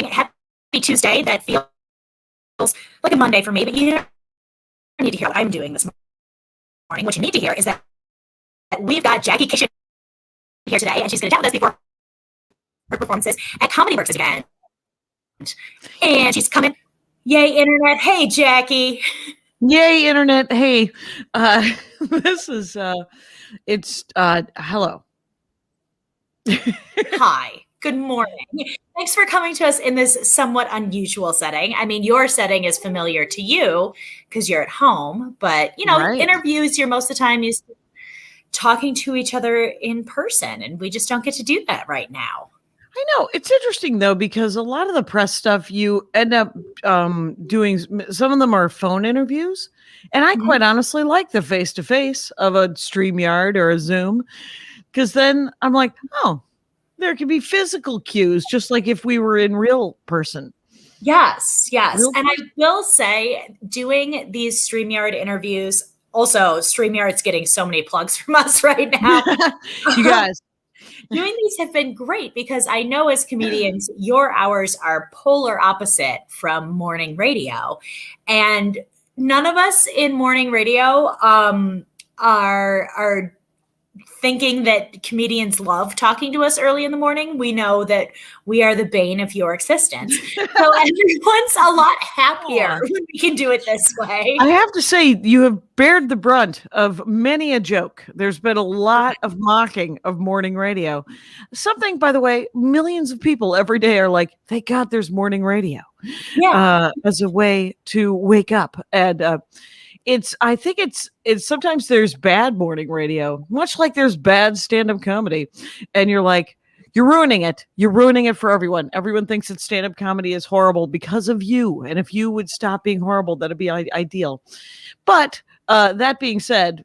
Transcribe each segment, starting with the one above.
morning. Happy Tuesday. That feels like a Monday for me, but you don't need to hear what I'm doing this morning. What you need to hear is that we've got Jackie Kashian here today, and she's going to chat with us before her performances at Comedy Works again. And she's coming. Yay, Internet. Hey, Jackie. Yay, Internet. Hey, this is, hello. Hi. Good morning. Thanks for coming to us in this somewhat unusual setting. I mean, your setting is familiar to you because you're at home, but, Right. Interviews, you're most of the time used to talking to each other in person, and we just don't get to do that right now. I know. It's interesting, though, because a lot of the press stuff you end up doing, some of them are phone interviews. And I quite honestly like the face-to-face of a StreamYard or a Zoom, because then I'm like, oh, there can be physical cues, just like if we were in real person. Yes. And I will say, doing these StreamYard interviews, also StreamYard's getting so many plugs from us right now. You guys. Doing these have been great because I know as comedians, your hours are polar opposite from morning radio. And none of us in morning radio are thinking that comedians love talking to us early in the morning. We know that we are the bane of your existence. So everyone's a lot happier when we can do it this way. I have to say, you have bared the brunt of many a joke. There's been a lot of mocking of morning radio. Something, by the way, millions of people every day are like, thank God there's morning radio as a way to wake up. And I think it's sometimes there's bad morning radio, much like there's bad stand-up comedy. And you're like, you're ruining it. You're ruining it for everyone. Everyone thinks that stand-up comedy is horrible because of you. And if you would stop being horrible, that'd be ideal. But that being said,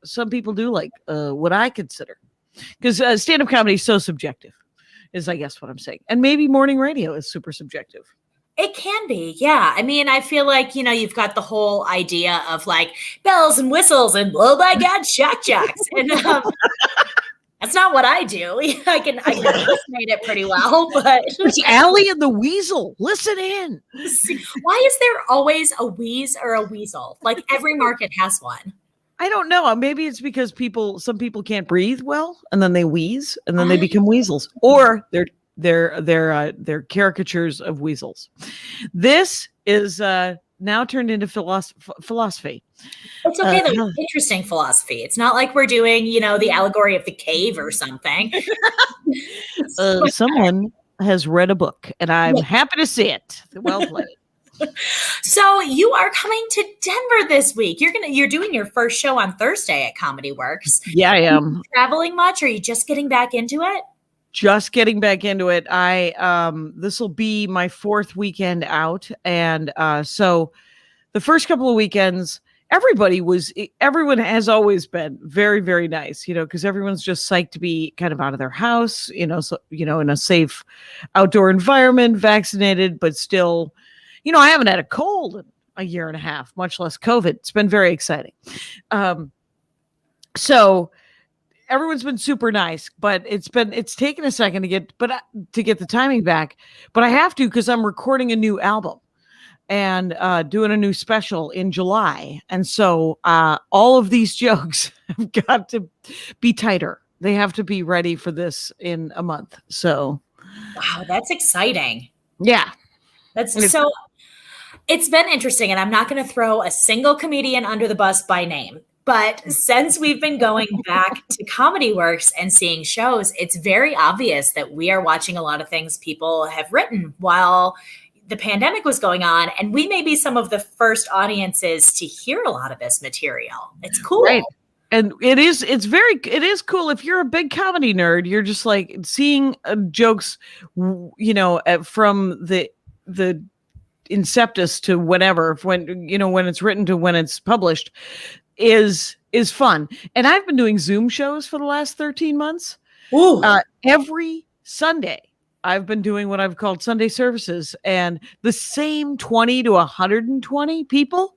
some people do like what I consider, because stand-up comedy is so subjective, is I guess what I'm saying. And maybe morning radio is super subjective. It can be, yeah. I mean, I feel like, you've got the whole idea of like bells and whistles and oh my God, shock jocks. And that's not what I do. I can impersonate it pretty well, but it's Allie and the Weasel. Listen in. Why is there always a wheeze or a weasel? Like every market has one. I don't know. Maybe it's because some people can't breathe well, and then they wheeze, and then they become weasels, or they're caricatures of weasels. This is now turned into philosophy. It's okay. That's interesting philosophy. It's not like we're doing, the allegory of the cave or something. Someone has read a book, and I'm happy to see it. Well played. So you are coming to Denver this week. You're doing your first show on Thursday at Comedy Works. Yeah, I am. Are you traveling much? Or are you just getting back into it? Just getting back into it. This will be my fourth weekend out. And so the first couple of weekends, everyone has always been very, very nice, because everyone's just psyched to be kind of out of their house, in a safe outdoor environment, vaccinated, but still, I haven't had a cold in a year and a half, much less COVID. It's been very exciting. So everyone's been super nice, but it's taken a second to get the timing back. But I have to, because I'm recording a new album and doing a new special in July. And so all of these jokes have got to be tighter. They have to be ready for this in a month. So wow, that's exciting. Yeah. It's been interesting, and I'm not going to throw a single comedian under the bus by name. But since we've been going back to Comedy Works and seeing shows, it's very obvious that we are watching a lot of things people have written while the pandemic was going on. And we may be some of the first audiences to hear a lot of this material. It's cool. Right. And it is cool. If you're a big comedy nerd, you're just like seeing jokes, from the inceptus to whatever, when it's written to when it's published, is fun. And I've been doing Zoom shows for the last 13 months. Every Sunday I've been doing what I've called Sunday services, and the same 20 to 120 people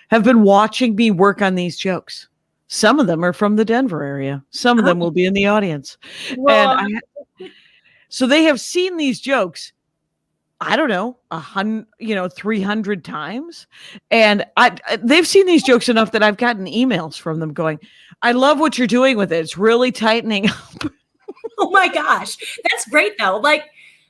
have been watching me work on these jokes. Some of them are from the Denver area. Some of them will be in the audience. So they have seen these jokes I don't know, 300 times. And they've seen these jokes enough that I've gotten emails from them going, I love what you're doing with it. It's really tightening up. Oh my gosh. That's great though. Like,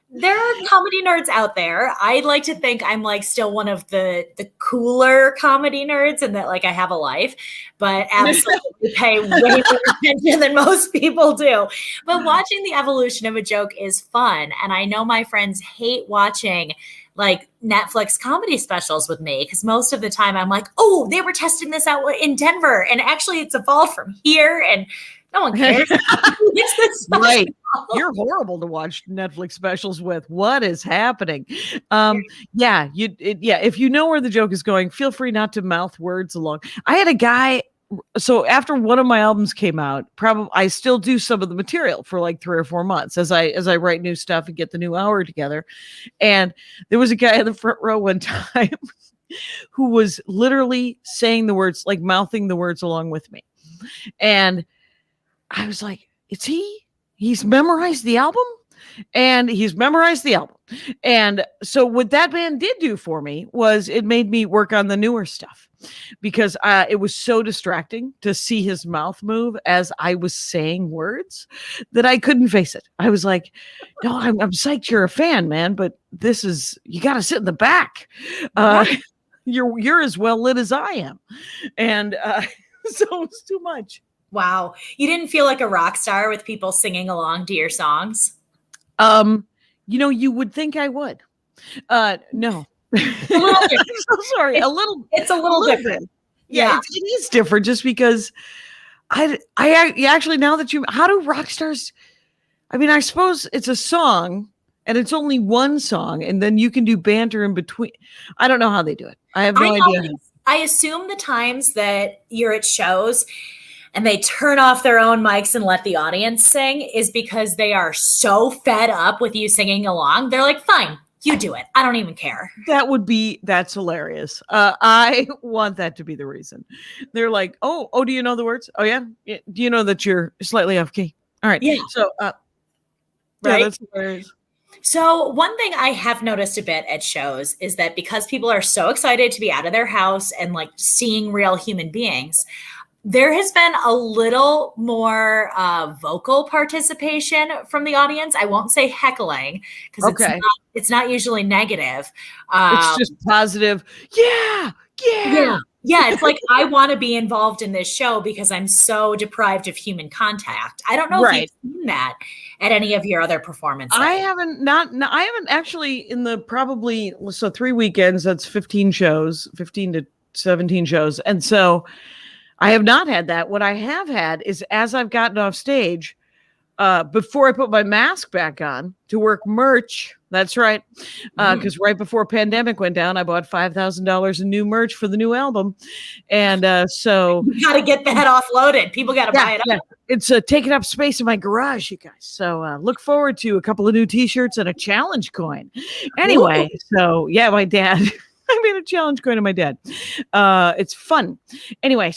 there are comedy nerds out there. I like to think I'm like still one of the cooler comedy nerds and that like I have a life, but absolutely pay way more attention than most people do. But watching the evolution of a joke is fun. And I know my friends hate watching like Netflix comedy specials with me because most of the time I'm like, oh, they were testing this out in Denver. And actually it's evolved from here and no one cares. Right. You're horrible to watch Netflix specials with. What is happening? Yeah, if you know where the joke is going, feel free not to mouth words along. I had a guy, so after one of my albums came out, probably I still do some of the material for like 3 or 4 months as I write new stuff and get the new hour together. And there was a guy in the front row one time who was literally saying the words, like mouthing the words along with me. And I was like, he's memorized the album? And he's memorized the album. And so what that band did do for me was it made me work on the newer stuff because it was so distracting to see his mouth move as I was saying words that I couldn't face it. I was like, no, I'm psyched you're a fan, man, but you got to sit in the back. You're as well lit as I am. And so it was too much. Wow. You didn't feel like a rock star with people singing along to your songs? You would think I would. No. I'm so sorry. It's a little different. Bit. Yeah. It is different just because I actually, now that how do rock stars, I mean, I suppose it's a song and it's only one song and then you can do banter in between. I don't know how they do it. I have no idea. I assume the times that you're at shows and they turn off their own mics and let the audience sing is because they are so fed up with you singing along. They're like, fine, you do it. I don't even care. That's hilarious. I want that to be the reason. They're like, oh, do you know the words? Oh yeah. Do you know that you're slightly off key? All right. Yeah. So, right. Yeah, that's hilarious. So one thing I have noticed a bit at shows is that because people are so excited to be out of their house and like seeing real human beings, there has been a little more vocal participation from the audience. I won't say heckling because it's not usually negative. It's just positive. Yeah. It's like, I want to be involved in this show because I'm so deprived of human contact. I don't know if you've seen that at any of your other performances. I haven't actually in the probably, so 3 weekends, that's 15 to 17 shows. And so I have not had that. What I have had is as I've gotten off stage, before I put my mask back on to work merch. That's right. Because right before pandemic went down, I bought $5,000 in new merch for the new album. And so you got to get that offloaded. People got to buy it up. Yeah. It's taking up space in my garage, you guys. So look forward to a couple of new t-shirts and a challenge coin. Anyway, so yeah, my dad... I made a challenge coin to my dad. It's fun. Anyway,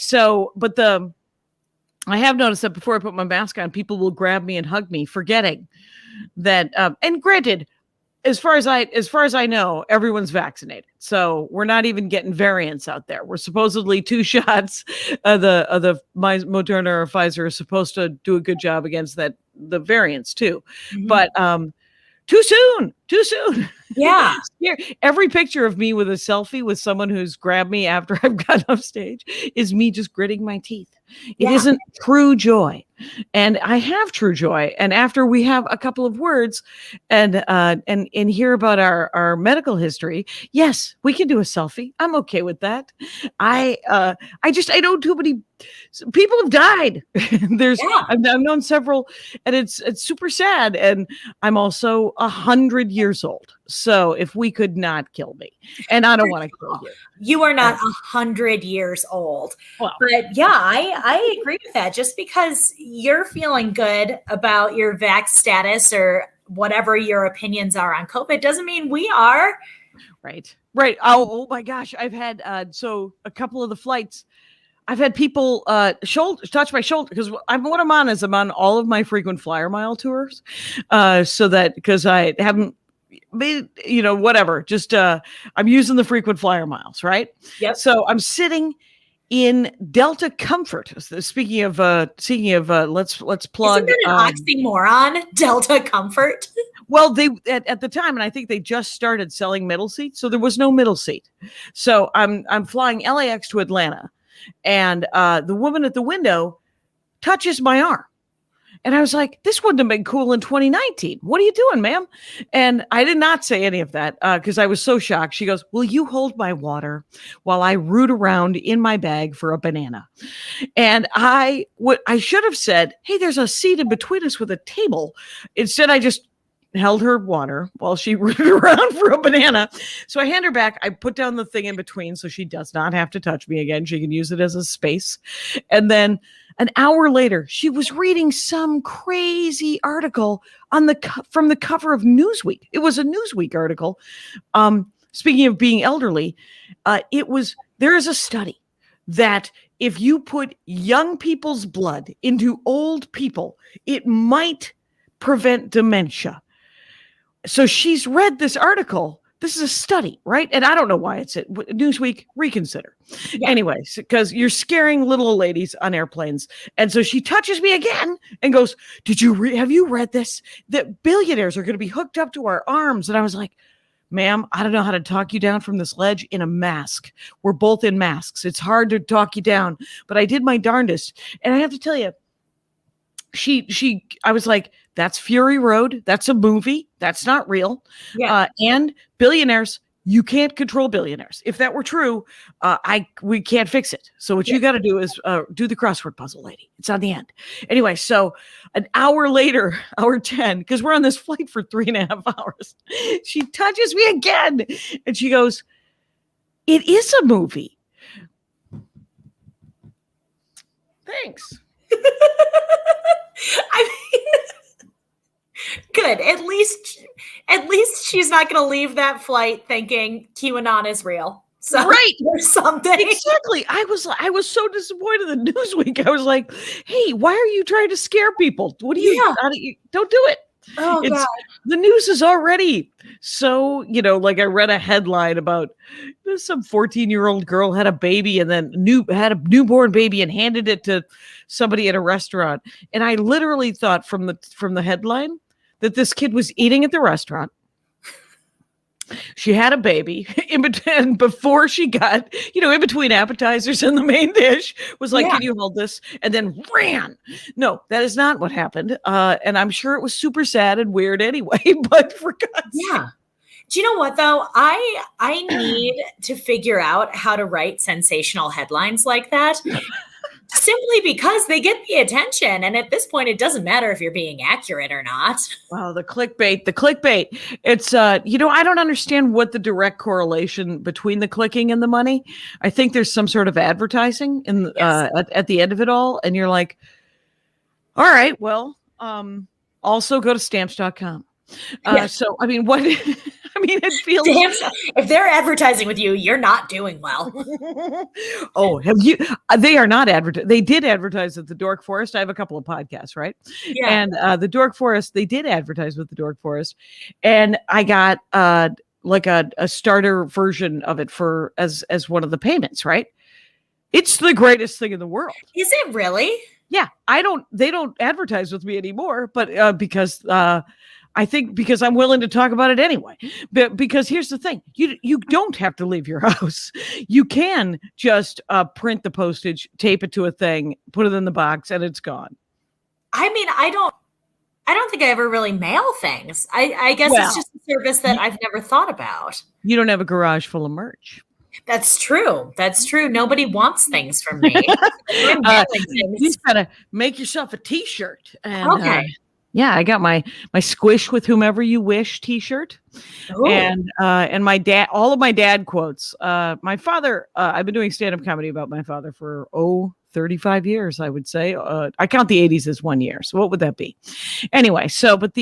I have noticed that before I put my mask on, people will grab me and hug me, forgetting that. And granted, as far as I know, everyone's vaccinated, so we're not even getting variants out there. We're supposedly 2 shots. The Moderna or Pfizer is supposed to do a good job against the variants too, but too soon. Yeah. Every picture of me with a selfie with someone who's grabbed me after I've gotten off stage is me just gritting my teeth. It isn't true joy. And I have true joy. And after we have a couple of words and hear about our medical history, yes, we can do a selfie. I'm okay with that. I know too many people have died. I've known several, and it's super sad. And I'm also 100 years old. So if we could not kill me, and I don't want to kill you. You are not 100 years old. Well, but yeah, I agree with that. Just because you're feeling good about your vax status or whatever your opinions are on COVID doesn't mean we are. Right. Oh my gosh. I've had, so a couple of the flights, I've had people touch my shoulder because I'm on all of my frequent flyer mile tours. So that because I haven't whatever. Just I'm using the frequent flyer miles, right? Yep. So I'm sitting in Delta Comfort. Speaking of, let's plug. Isn't that an oxymoron? Delta Comfort. Well, they at the time, and I think they just started selling middle seats, so there was no middle seat. So I'm flying LAX to Atlanta, and the woman at the window touches my arm. And I was like, this wouldn't have been cool in 2019. What are you doing, ma'am? And I did not say any of that because I was so shocked. She goes, will you hold my water while I root around in my bag for a banana? And I should have said, hey, there's a seat in between us with a table. Instead, I just held her water while she rooted around for a banana. So I hand her back. I put down the thing in between so she does not have to touch me again. She can use it as a space. And then an hour later, she was reading some crazy article from the cover of Newsweek. It was a Newsweek article. Speaking of being elderly, there is a study that if you put young people's blood into old people, it might prevent dementia. So she's read this article. This is a study, right? And I don't know why it's at Newsweek. Reconsider. Yeah. Anyways, because you're scaring little ladies on airplanes. And so she touches me again and goes, have you read this? That billionaires are going to be hooked up to our arms. And I was like, ma'am, I don't know how to talk you down from this ledge in a mask. We're both in masks. It's hard to talk you down, but I did my darndest. And I have to tell you, I was like, that's Fury Road. That's a movie. That's not real. Yeah. And billionaires, you can't control billionaires. If that were true, we can't fix it. So what you got to do is do the crossword puzzle, lady. It's on the end. Anyway, so an hour later, hour 10, because we're on this flight for 3.5 hours, she touches me again. And she goes, it is a movie. Thanks. I mean, good. At least she's not going to leave that flight thinking QAnon is real. So right, or something. Exactly. I was so disappointed in Newsweek. I was like, hey, why are you trying to scare people? What do you? Yeah. Don't do it. Oh God. The news is already so, like I read a headline about some 14-year-old girl had a baby and then had a newborn baby and handed it to somebody at a restaurant. And I literally thought from the headline that this kid was eating at the restaurant. She had a baby in between before she got, in between appetizers and the main dish was like, can you hold this? And then ran. No, that is not what happened. And I'm sure it was super sad and weird anyway, but for God's sake. Do you know what though? I need to figure out how to write sensational headlines like that. Simply because they get the attention. And at this point, it doesn't matter if you're being accurate or not. Well, the clickbait. It's, I don't understand what the direct correlation between the clicking and the money. I think there's some sort of advertising at the end of it all. And you're like, all right, well, also go to stamps.com. So, I mean, what, it feels. If they're advertising with you, you're not doing well. Oh, have you? They are not advertising. They did advertise at the Dork Forest. I have a couple of podcasts, right? Yeah. And the Dork Forest, they did advertise with the Dork Forest, and I got like a starter version of it as one of the payments, right? It's the greatest thing in the world. Is it really? Yeah, they don't advertise with me anymore, but because I think because I'm willing to talk about it anyway. But because here's the thing, you don't have to leave your house. You can just print the postage, tape it to a thing, put it in the box, and it's gone. I mean, I don't think I ever really mail things. I guess it's just a service that I've never thought about. You don't have a garage full of merch. That's true. Nobody wants things from me. You just gotta make yourself a T-shirt. And, okay. Yeah, I got my Squish with Whomever You Wish T-shirt. Ooh. And my dad, all of my dad quotes. My father, I've been doing stand-up comedy about my father for 35 years, I would say. I count the 80s as 1 year. So what would that be? Anyway, but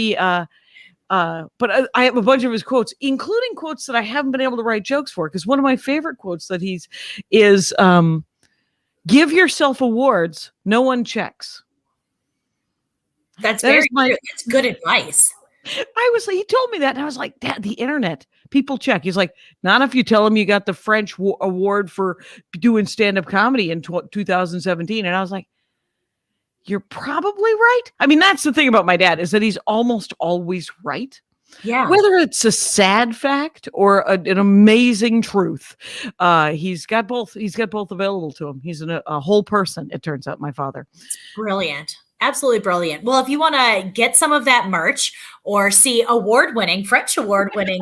I have a bunch of his quotes, including quotes that I haven't been able to write jokes for. Because one of my favorite quotes that is give yourself awards, no one checks. That's very good. That's good advice. He told me that, and I was like, Dad, the internet, people check. He's like, not if you tell him you got the French award for doing stand-up comedy in 2017. And I was like, you're probably right. I mean, that's the thing about my dad, is that he's almost always right. Yeah. Whether it's a sad fact or an amazing truth, he's got both. He's got both available to him. He's a whole person, it turns out, my father. It's brilliant. Absolutely brilliant. Well, if you want to get some of that merch or see French award-winning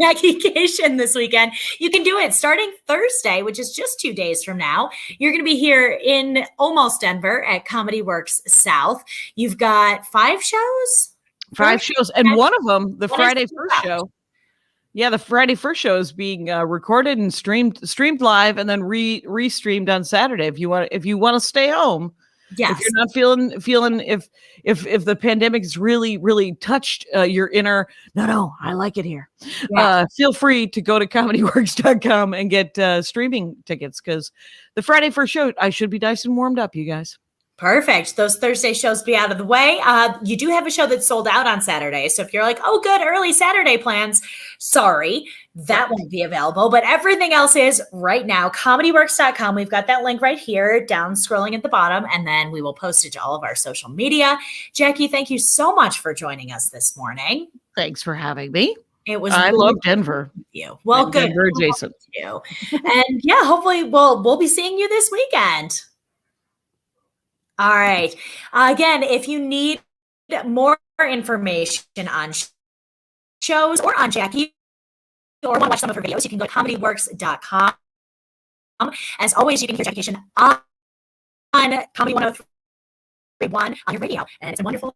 Jackie Kashian this weekend, you can do it starting Thursday, which is just 2 days from now. You're going to be here in almost Denver at Comedy Works South. You've got 5 shows? 5 shows. And one of them, the Friday first show. Yeah, the Friday first show is being recorded and streamed live, and then re-streamed on Saturday. If you want to stay home, yes. If you're not feeling if the pandemic's really touched your inner, no, I like it here. Yeah. Feel free to go to comedyworks.com and get streaming tickets, because the Friday first show, I should be nice and warmed up, you guys. Perfect. Those Thursday shows be out of the way. You do have a show that's sold out on Saturday. So if you're like, oh, good, early Saturday plans, sorry, that won't be available. But everything else is right now. Comedyworks.com. We've got that link right here, down scrolling at the bottom, and then we will post it to all of our social media. Jackie, thank you so much for joining us this morning. Thanks for having me. I love Denver. You. Well, good. Denver adjacent. You. And yeah, hopefully we'll be seeing you this weekend. All right. Again, if you need more information on shows or on Jackie, or want to watch some of her videos, you can go to comedyworks.com. As always, you can hear Jackie Kashian on Comedy 103.1 on your radio. And it's a wonderful